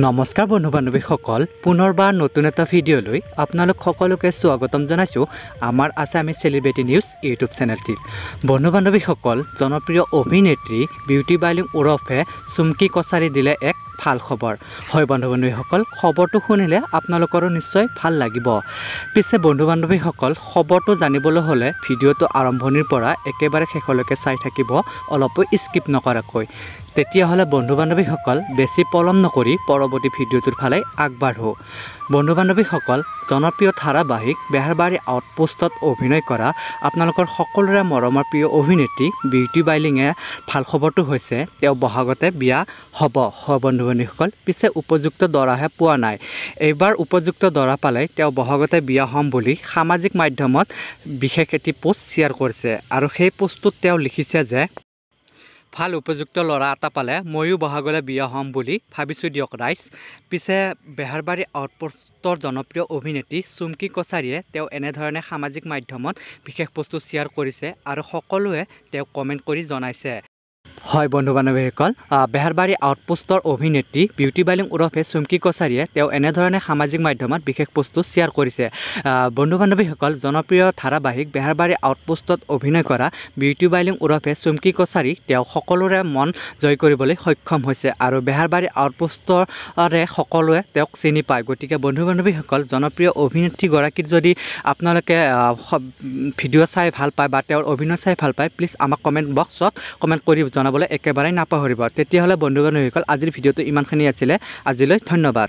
নমস্কাৰ বন্ধু বান্ধৱীসকল পুনৰবাৰ নতুন এটা ভিডিঅ'লৈ আপোনালোক সকলোকে স্বাগতম জনাইছোঁ আমাৰ আছামী চেলিব্ৰিটি নিউজ ইউটিউব চেনেলটিত। বন্ধু বান্ধৱীসকল জনপ্ৰিয় অভিনেত্ৰী বিউটি বাইলুং ওৰফে চুমকি কছাৰী দিলে এক ভাল খবৰ। হয় বন্ধু বান্ধৱীসকল, খবৰটো শুনিলে আপোনালোকৰো নিশ্চয় ভাল লাগিব। পিছে বন্ধু বান্ধৱীসকল, খবৰটো জানিবলৈ হ'লে ভিডিঅ'টো আৰম্ভণিৰ পৰা একেবাৰে শেষলৈকে চাই থাকিব, অলপো স্কিপ নকৰাকৈ। তেতিয়াহ'লে বন্ধু বান্ধৱীসকল বেছি পলম নকৰি পৰৱৰ্তী ভিডিঅ'টোৰ ফালে আগবাঢ়ো। বন্ধু বান্ধৱীসকল, জনপ্ৰিয় ধাৰাবাহিক বেহাৰবাৰী আউটপোষ্টত অভিনয় কৰা আপোনালোকৰ সকলোৰে মৰমৰ প্ৰিয় অভিনেত্ৰী বিউটি বাইলিঙে ভাল খবৰটো হৈছে তেওঁ বহাগতে বিয়া হ'ব। হয় বন্ধু বান্ধৱীসকল, পিছে উপযুক্ত দৰাহে পোৱা নাই। এইবাৰ উপযুক্ত দৰা পালে তেওঁ বহাগতে বিয়া হ'ম বুলি সামাজিক মাধ্যমত বিশেষ এটি পোষ্ট শ্বেয়াৰ কৰিছে আৰু সেই পোষ্টটোত তেওঁ লিখিছে যে ভাল উপযুক্ত ল'ৰা এটা পালে ময়ো বহাগলৈ বিয়া হ'ম বুলি ভাবিছোঁ দিয়ক ৰাইজ। পিছে বেহাৰবাৰী আউটপোষ্টৰ জনপ্ৰিয় অভিনেত্ৰী চুমকি কছাৰীয়ে তেওঁ এনেধৰণে সামাজিক মাধ্যমত বিশেষ বস্তু শ্বেয়াৰ কৰিছে আৰু সকলোৱে তেওঁক কমেণ্ট কৰি জনাইছে। হয় বন্ধু বান্ধৱীসকল, বেহাৰবাৰী আউটপোষ্টৰ অভিনেত্ৰী বিউটি বাইলুং ওৰফে চুমকি কছাৰীয়ে তেওঁ এনেধৰণে সামাজিক মাধ্যমত বিশেষ বস্তু শ্বেয়াৰ কৰিছে। বন্ধু বান্ধৱীসকল, জনপ্ৰিয় ধাৰাবাহিক বেহাৰবাৰী আউটপোষ্টত অভিনয় কৰা বিউটি বাইলুং ওৰফে চুমকি কছাৰী তেওঁ সকলোৰে মন জয় কৰিবলৈ সক্ষম হৈছে আৰু বেহাৰবাৰী আউটপোষ্টৰে সকলোৱে তেওঁক চিনি পায়। গতিকে বন্ধু বান্ধৱীসকল, জনপ্ৰিয় অভিনেত্ৰীগৰাকীক যদি আপোনালোকে ভিডিঅ' চাই ভাল পায় বা তেওঁৰ অভিনয় চাই ভাল পায়, প্লিজ আমাক কমেণ্ট বক্সত কমেণ্ট কৰি জনাবলৈ একেবাৰে নাপাহৰিব। তেতিয়াহ'লে বন্ধু বান্ধৱীসকল, আজিৰ ভিডিঅ'টো ইমানখিনি আছিলে। আজিলৈ ধন্যবাদ।